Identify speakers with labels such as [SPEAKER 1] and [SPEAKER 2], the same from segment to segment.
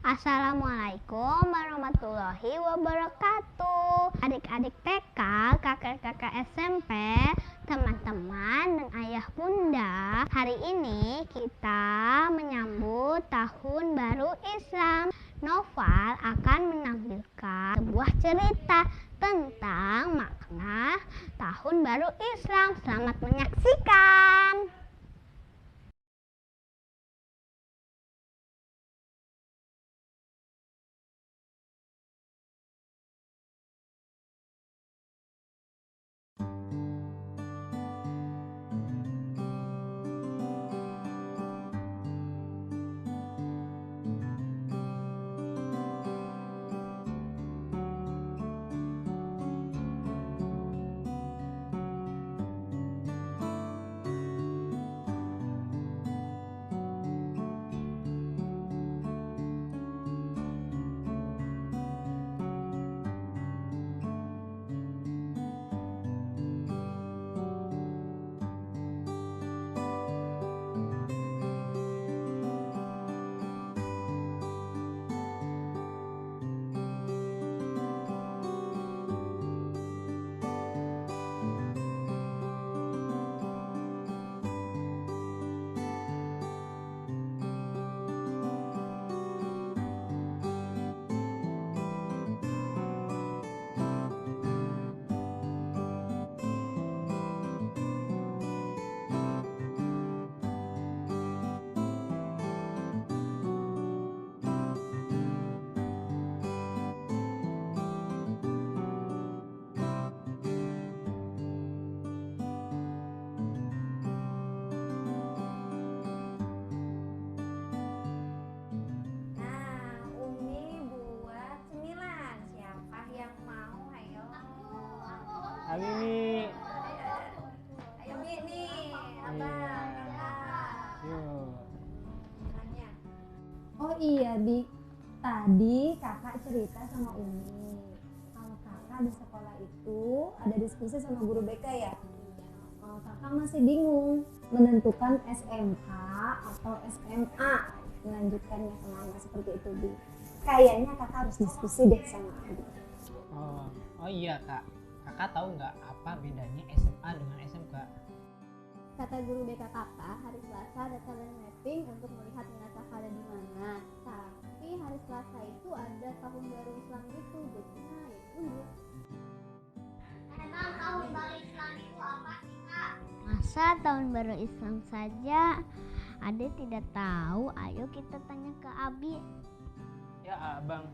[SPEAKER 1] Assalamualaikum warahmatullahi wabarakatuh. Adik-adik TK, kakak-kakak SMP, teman-teman dan ayah bunda, hari ini kita menyambut tahun baru Islam. Noval akan menampilkan sebuah cerita tentang makna tahun baru Islam. Selamat menyaksikan.
[SPEAKER 2] Alini.
[SPEAKER 3] Ayo Bi nih, abang, kakak.
[SPEAKER 2] Yuk.
[SPEAKER 3] Tanya. Oh iya Bi, tadi kakak cerita sama Umi kalau kakak di sekolah itu ada diskusi sama guru BK ya. Kalau kakak masih bingung menentukan SMK atau SMA, melanjutkannya kemana seperti itu Bi. Kayaknya kakak harus diskusi deh sama Abi.
[SPEAKER 2] Oh iya Kak. Kakak tahu nggak apa bedanya SMA dengan SMK?
[SPEAKER 4] Kata guru BK kakak, hari Selasa ada talent mapping untuk melihat minat kakak ada di mana. Tapi hari Selasa itu ada tahun baru Islam gitu, jadinya ya udah.
[SPEAKER 1] Emang tahun baru Islam itu apa sih Kak? Masa tahun baru Islam saja Ade tidak tahu? Ayo kita tanya ke Abi.
[SPEAKER 2] Ya Abang.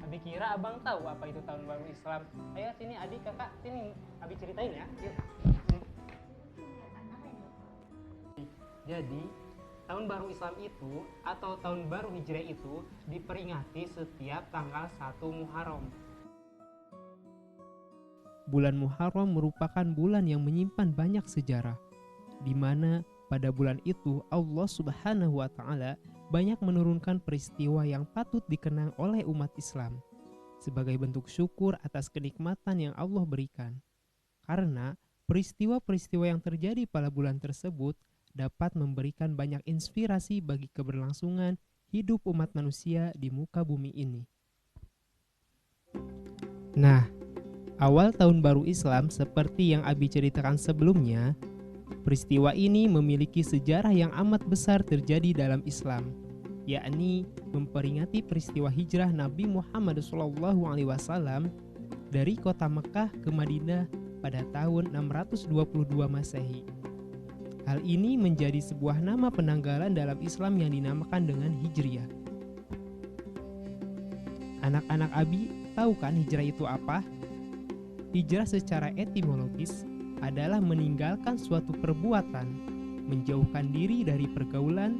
[SPEAKER 2] Abi kira Abang tahu apa itu tahun baru Islam. Ayo sini adik kakak, sini Abi ceritain ya. Yuk. Jadi tahun baru Islam itu atau tahun baru Hijriah itu diperingati setiap tanggal 1 Muharram. Bulan Muharram merupakan bulan yang menyimpan banyak sejarah, di mana pada bulan itu Allah Subhanahu wa Ta'ala banyak menurunkan peristiwa yang patut dikenang oleh umat Islam sebagai bentuk syukur atas kenikmatan yang Allah berikan. Karena peristiwa-peristiwa yang terjadi pada bulan tersebut dapat memberikan banyak inspirasi bagi keberlangsungan hidup umat manusia di muka bumi ini. Nah, awal tahun baru Islam seperti yang Abi ceritakan sebelumnya, peristiwa ini memiliki sejarah yang amat besar terjadi dalam Islam, yakni memperingati peristiwa hijrah Nabi Muhammad SAW dari kota Mekah ke Madinah pada tahun 622 Masehi. Hal ini menjadi sebuah nama penanggalan dalam Islam yang dinamakan dengan Hijriah. Anak-anak Abi tahu kan hijrah itu apa? Hijrah secara etimologis adalah meninggalkan suatu perbuatan, menjauhkan diri dari pergaulan,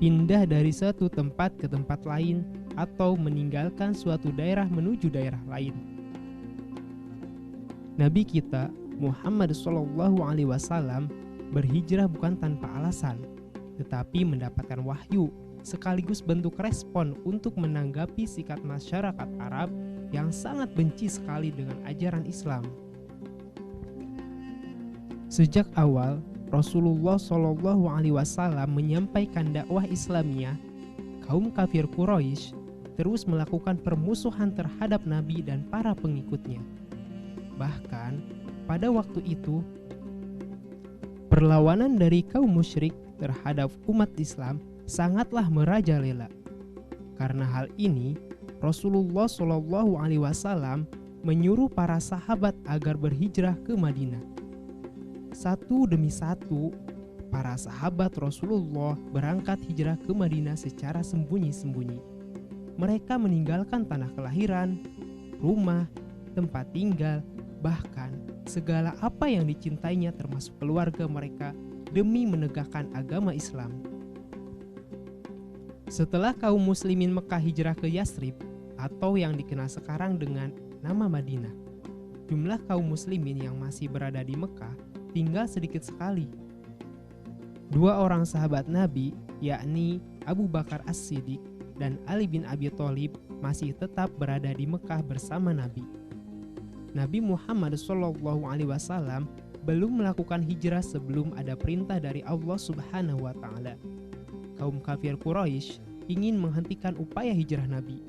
[SPEAKER 2] pindah dari satu tempat ke tempat lain, atau meninggalkan suatu daerah menuju daerah lain. Nabi kita Muhammad SAW berhijrah bukan tanpa alasan, tetapi mendapatkan wahyu sekaligus bentuk respon untuk menanggapi sikap masyarakat Arab yang sangat benci sekali dengan ajaran Islam. Sejak awal, Rasulullah SAW menyampaikan dakwah Islamiyah kaum kafir Quraisy terus melakukan permusuhan terhadap Nabi dan para pengikutnya. Bahkan pada waktu itu, perlawanan dari kaum musyrik terhadap umat Islam sangatlah merajalela. Karena hal ini, Rasulullah Shallallahu Alaihi Wasallam menyuruh para sahabat agar berhijrah ke Madinah. Satu demi satu, para sahabat Rasulullah berangkat hijrah ke Madinah secara sembunyi-sembunyi. Mereka meninggalkan tanah kelahiran, rumah, tempat tinggal, bahkan segala apa yang dicintainya termasuk keluarga mereka demi menegakkan agama Islam. Setelah kaum muslimin Mekah hijrah ke Yasrib atau yang dikenal sekarang dengan nama Madinah, jumlah kaum muslimin yang masih berada di Mekah tinggal sedikit sekali. Dua orang sahabat Nabi, yakni Abu Bakar As-Siddiq dan Ali bin Abi Thalib, masih tetap berada di Mekah bersama Nabi. Nabi Muhammad SAW belum melakukan hijrah sebelum ada perintah dari Allah Subhanahu wa Ta'ala. Kaum kafir Quraisy ingin menghentikan upaya hijrah Nabi.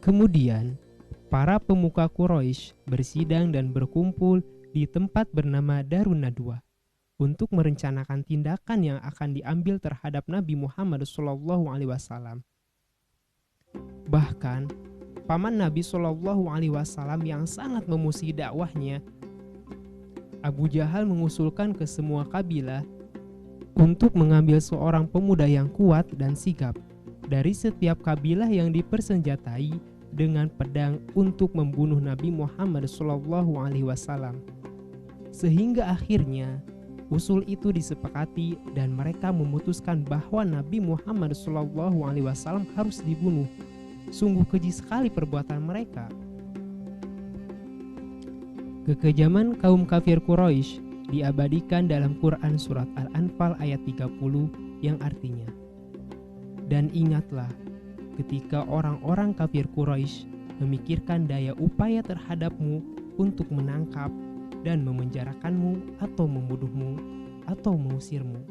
[SPEAKER 2] Kemudian, para pemuka Quraisy bersidang dan berkumpul di tempat bernama Darun Nadwa untuk merencanakan tindakan yang akan diambil terhadap Nabi Muhammad SAW. Bahkan, paman Nabi SAW yang sangat memusuhi dakwahnya, Abu Jahal mengusulkan ke semua kabilah untuk mengambil seorang pemuda yang kuat dan sigap dari setiap kabilah yang dipersenjatai dengan pedang untuk membunuh Nabi Muhammad SAW. Sehingga akhirnya usul itu disepakati dan mereka memutuskan bahwa Nabi Muhammad SAW harus dibunuh. Sungguh keji sekali perbuatan mereka. Kekejaman kaum kafir Quraisy diabadikan dalam Quran surat Al-Anfal ayat 30 yang artinya, "Dan ingatlah ketika orang-orang kafir Quraisy memikirkan daya upaya terhadapmu untuk menangkap dan memenjarakanmu atau membunuhmu atau mengusirmu.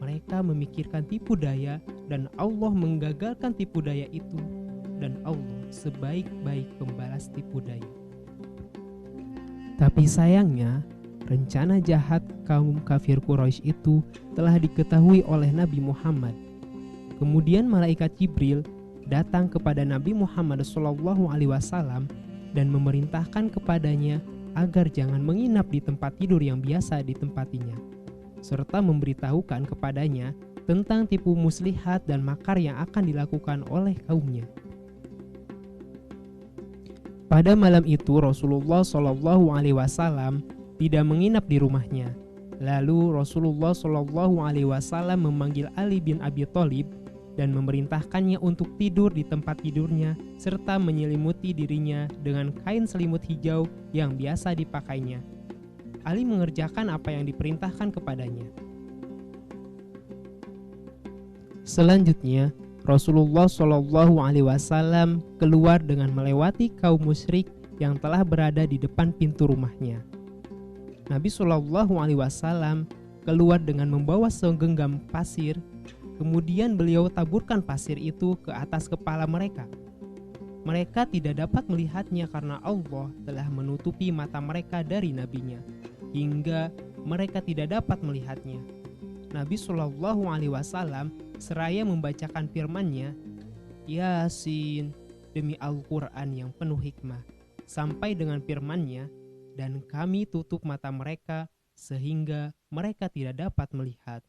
[SPEAKER 2] Mereka memikirkan tipu daya dan Allah menggagalkan tipu daya itu, dan Allah sebaik-baik pembalas tipu daya." Tapi sayangnya, rencana jahat kaum kafir Quraisy itu telah diketahui oleh Nabi Muhammad. Kemudian malaikat Jibril datang kepada Nabi Muhammad SAW dan memerintahkan kepadanya agar jangan menginap di tempat tidur yang biasa ditempatinya, serta memberitahukan kepadanya tentang tipu muslihat dan makar yang akan dilakukan oleh kaumnya. Pada malam itu Rasulullah SAW tidak menginap di rumahnya. Lalu Rasulullah SAW memanggil Ali bin Abi Thalib dan memerintahkannya untuk tidur di tempat tidurnya serta menyelimuti dirinya dengan kain selimut hijau yang biasa dipakainya. Ali mengerjakan apa yang diperintahkan kepadanya. Selanjutnya, Rasulullah SAW keluar dengan melewati kaum musyrik yang telah berada di depan pintu rumahnya. Nabi SAW keluar dengan membawa segenggam pasir, kemudian beliau taburkan pasir itu ke atas kepala mereka. Mereka tidak dapat melihatnya karena Allah telah menutupi mata mereka dari nabinya, hingga mereka tidak dapat melihatnya. Nabi SAW seraya membacakan firman-Nya, Yasin, demi Al-Quran yang penuh hikmah, sampai dengan firman-Nya, dan kami tutup mata mereka sehingga mereka tidak dapat melihat.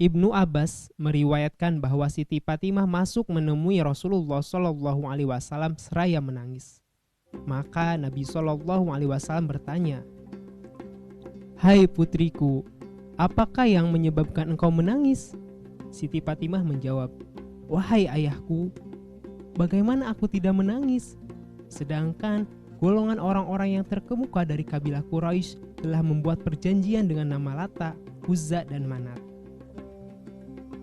[SPEAKER 2] Ibnu Abbas meriwayatkan bahwa Siti Fatimah masuk menemui Rasulullah SAW seraya menangis. Maka Nabi SAW bertanya, "Hai putriku, apakah yang menyebabkan engkau menangis?" Siti Fatimah menjawab, "Wahai ayahku, bagaimana aku tidak menangis? Sedangkan golongan orang-orang yang terkemuka dari kabilah Quraisy telah membuat perjanjian dengan nama Lata, Uzza, dan Manat,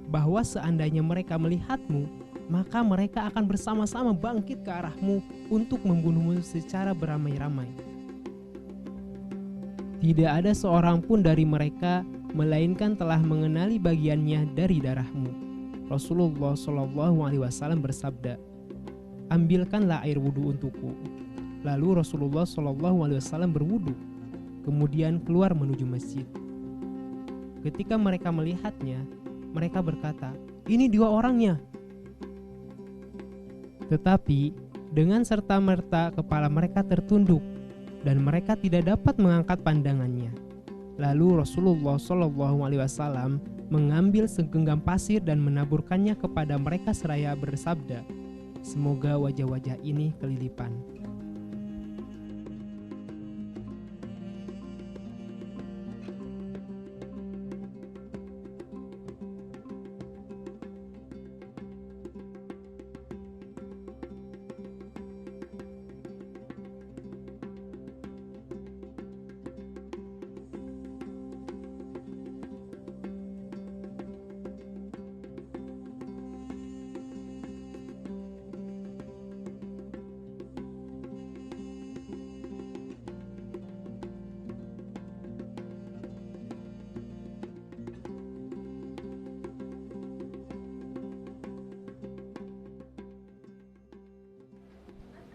[SPEAKER 2] bahwa seandainya mereka melihatmu, maka mereka akan bersama-sama bangkit ke arahmu untuk membunuhmu secara beramai-ramai. Tidak ada seorang pun dari mereka melainkan telah mengenali bagiannya dari darahmu. Rasulullah SAW bersabda, ambilkanlah air wudhu untukku. Lalu Rasulullah SAW berwudhu, kemudian keluar menuju masjid. Ketika mereka melihatnya, mereka berkata, ini 2 orangnya. Tetapi dengan serta-merta kepala mereka tertunduk dan mereka tidak dapat mengangkat pandangannya. Lalu Rasulullah SAW mengambil segenggam pasir dan menaburkannya kepada mereka seraya bersabda, semoga wajah-wajah ini kelilipan.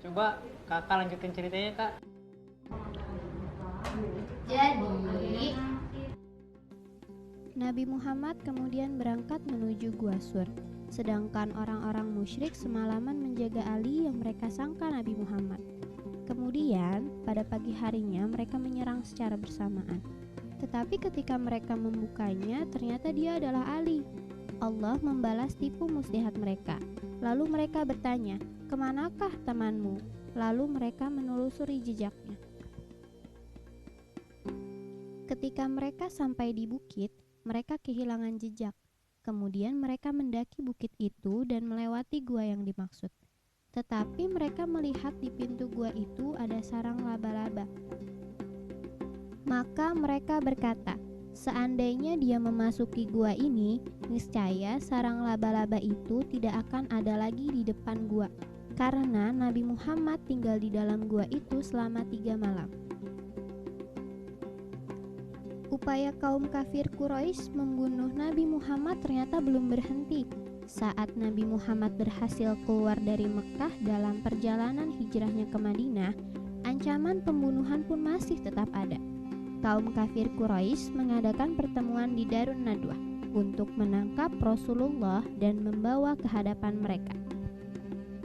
[SPEAKER 5] Coba kakak lanjutin ceritanya kak.
[SPEAKER 1] Jadi
[SPEAKER 4] Nabi Muhammad kemudian berangkat menuju Gua Sur, sedangkan orang-orang musyrik semalaman menjaga Ali yang mereka sangka Nabi Muhammad. Kemudian pada pagi harinya mereka menyerang secara bersamaan. Tetapi ketika mereka membukanya, ternyata dia adalah Ali. Allah membalas tipu muslihat mereka. Lalu mereka bertanya, kemanakah temanmu? Lalu mereka menelusuri jejaknya. Ketika mereka sampai di bukit, mereka kehilangan jejak. Kemudian mereka mendaki bukit itu dan melewati gua yang dimaksud. Tetapi mereka melihat di pintu gua itu ada sarang laba-laba. Maka mereka berkata, seandainya dia memasuki gua ini, niscaya sarang laba-laba itu tidak akan ada lagi di depan gua, karena Nabi Muhammad tinggal di dalam gua itu selama 3 malam. Upaya kaum kafir Quraisy membunuh Nabi Muhammad ternyata belum berhenti. Saat Nabi Muhammad berhasil keluar dari Mekah dalam perjalanan hijrahnya ke Madinah, ancaman pembunuhan pun masih tetap ada. Kaum kafir Quraisy mengadakan pertemuan di Darun Nadwah untuk menangkap Rasulullah dan membawa ke hadapan mereka.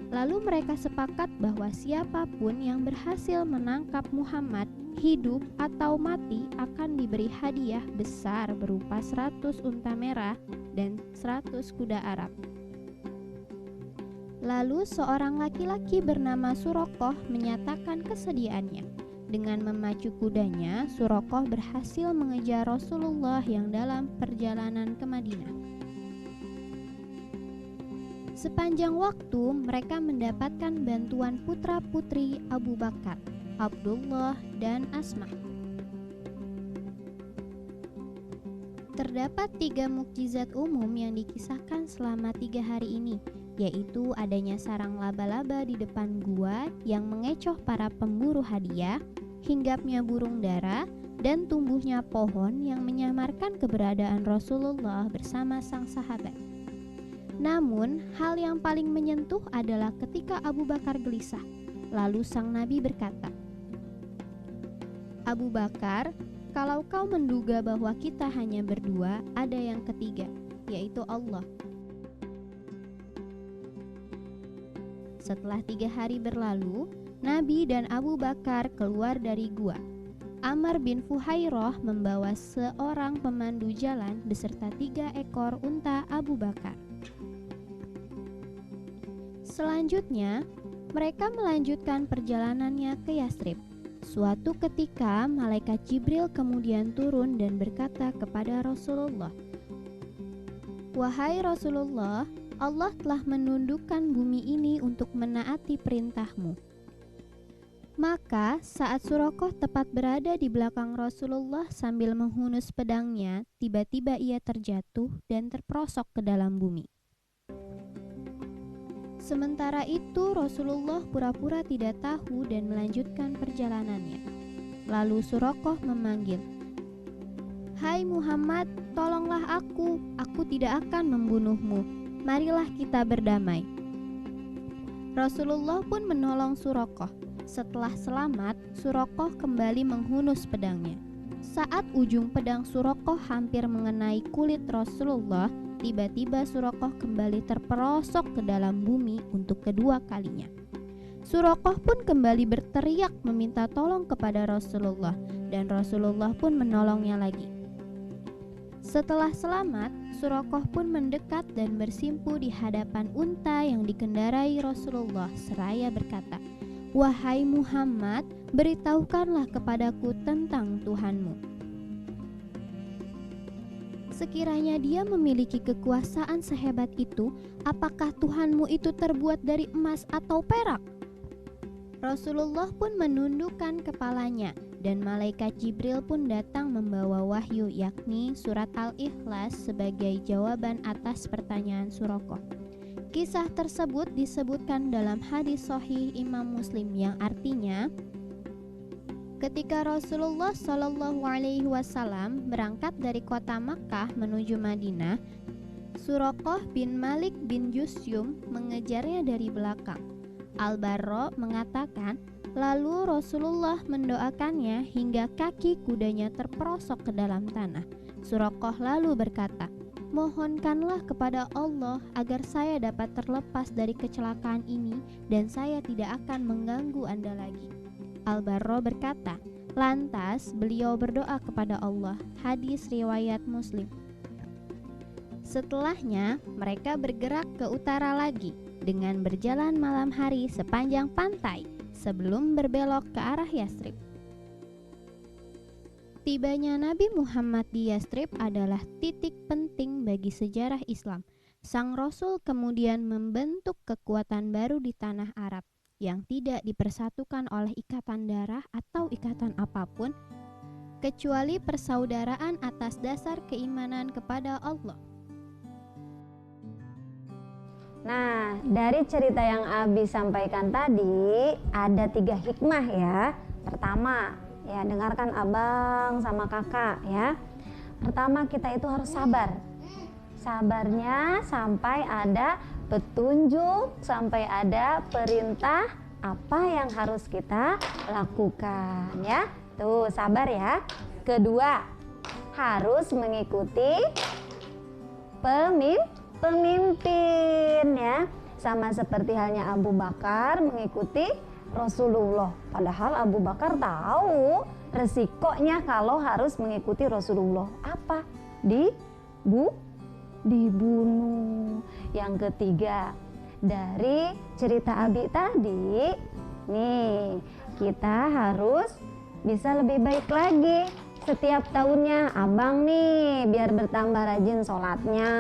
[SPEAKER 4] Lalu mereka sepakat bahwa siapapun yang berhasil menangkap Muhammad, hidup atau mati, akan diberi hadiah besar berupa 100 unta merah dan 100 kuda Arab. Lalu seorang laki-laki bernama Suraqah menyatakan kesediaannya. Dengan memacu kudanya, Suraqah berhasil mengejar Rasulullah yang dalam perjalanan ke Madinah. Sepanjang waktu mereka mendapatkan bantuan putra-putri Abu Bakar, Abdullah, dan Asma. Terdapat 3 mukjizat umum yang dikisahkan selama 3 hari ini, yaitu adanya sarang laba-laba di depan gua yang mengecoh para pemburu hadiah, hinggapnya burung dara, dan tumbuhnya pohon yang menyamarkan keberadaan Rasulullah bersama sang sahabat. Namun, hal yang paling menyentuh adalah ketika Abu Bakar gelisah. Lalu sang Nabi berkata, Abu Bakar, kalau kau menduga bahwa kita hanya berdua, ada yang ketiga, yaitu Allah. Setelah 3 hari berlalu, Nabi dan Abu Bakar keluar dari gua. Amr bin Fuhairah membawa seorang pemandu jalan beserta 3 ekor unta Abu Bakar. Selanjutnya, mereka melanjutkan perjalanannya ke Yasrib. Suatu ketika, malaikat Jibril kemudian turun dan berkata kepada Rasulullah, "Wahai Rasulullah, Allah telah menundukkan bumi ini untuk menaati perintahmu." Maka saat Suraqah tepat berada di belakang Rasulullah sambil menghunus pedangnya, tiba-tiba ia terjatuh dan terperosok ke dalam bumi. Sementara itu Rasulullah pura-pura tidak tahu dan melanjutkan perjalanannya. Lalu Suraqah memanggil, "Hai Muhammad, tolonglah aku tidak akan membunuhmu. Marilah kita berdamai." Rasulullah pun menolong Suraqah. Setelah selamat, Suraqah kembali menghunus pedangnya. Saat ujung pedang Suraqah hampir mengenai kulit Rasulullah, tiba-tiba Suraqah kembali terperosok ke dalam bumi untuk kedua kalinya. Suraqah pun kembali berteriak meminta tolong kepada Rasulullah, dan Rasulullah pun menolongnya lagi. Setelah selamat, Suraqah pun mendekat dan bersimpu di hadapan unta yang dikendarai Rasulullah seraya berkata, "Wahai Muhammad, beritahukanlah kepadaku tentang Tuhanmu." Sekiranya dia memiliki kekuasaan sehebat itu, apakah Tuhanmu itu terbuat dari emas atau perak? Rasulullah pun menundukkan kepalanya, dan malaikat Jibril pun datang membawa wahyu, yakni surat Al-Ikhlas sebagai jawaban atas pertanyaan Suraqah. Kisah tersebut disebutkan dalam hadis sahih Imam Muslim yang artinya, ketika Rasulullah Shallallahu Alaihi Wasallam berangkat dari kota Makkah menuju Madinah, Suraqah bin Malik bin Jusyum mengejarnya dari belakang. Al-Barra mengatakan, lalu Rasulullah mendoakannya hingga kaki kudanya terperosok ke dalam tanah. Suraqah lalu berkata, "Mohonkanlah kepada Allah agar saya dapat terlepas dari kecelakaan ini dan saya tidak akan mengganggu Anda lagi." Al-Barra berkata, lantas beliau berdoa kepada Allah. Hadis riwayat Muslim. Setelahnya mereka bergerak ke utara lagi dengan berjalan malam hari sepanjang pantai sebelum berbelok ke arah Yastrib. Tibanya Nabi Muhammad di Yastrib adalah titik penting bagi sejarah Islam. Sang Rasul kemudian membentuk kekuatan baru di tanah Arab yang tidak dipersatukan oleh ikatan darah atau ikatan apapun, kecuali persaudaraan atas dasar keimanan kepada Allah.
[SPEAKER 3] Nah, dari cerita yang Abi sampaikan tadi ada 3 hikmah ya. Pertama, ya dengarkan abang sama kakak ya. Pertama, kita itu harus sabar. Sabarnya sampai ada petunjuk, sampai ada perintah apa yang harus kita lakukan ya. Tuh, sabar ya. Kedua, harus mengikuti pemimpin ya, sama seperti halnya Abu Bakar mengikuti Rasulullah. Padahal Abu Bakar tahu resikonya kalau harus mengikuti Rasulullah. Apa? Dibunuh. Yang ketiga, dari cerita Abi tadi, nih kita harus bisa lebih baik lagi setiap tahunnya. Abang nih biar bertambah rajin sholatnya,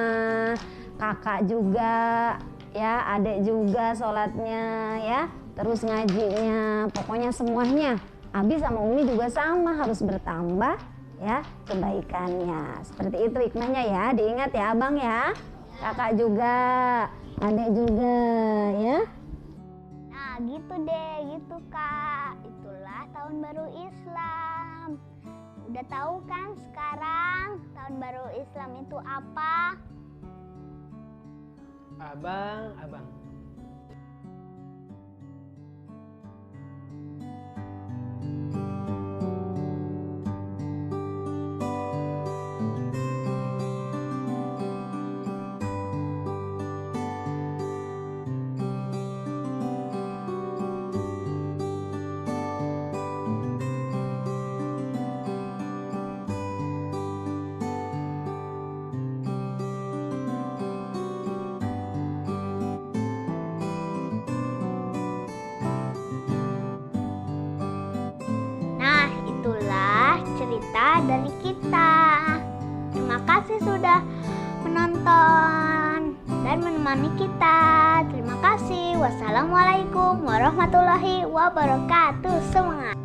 [SPEAKER 3] kakak juga ya, adik juga sholatnya ya, terus ngajinya, pokoknya semuanya. Abi sama Umi juga sama, harus bertambah ya kebaikannya. Seperti itu hikmahnya ya, diingat ya abang ya, kakak juga, adik juga ya.
[SPEAKER 1] Nah gitu deh, gitu Kak. Itulah tahun baru Islam. Udah tahu kan sekarang tahun baru Islam itu apa?
[SPEAKER 5] Abang.
[SPEAKER 1] Nah, itulah cerita dari kita. Terima kasih sudah menonton dan menemani kita. Terima kasih. Wassalamualaikum warahmatullahi wabarakatuh. Semangat.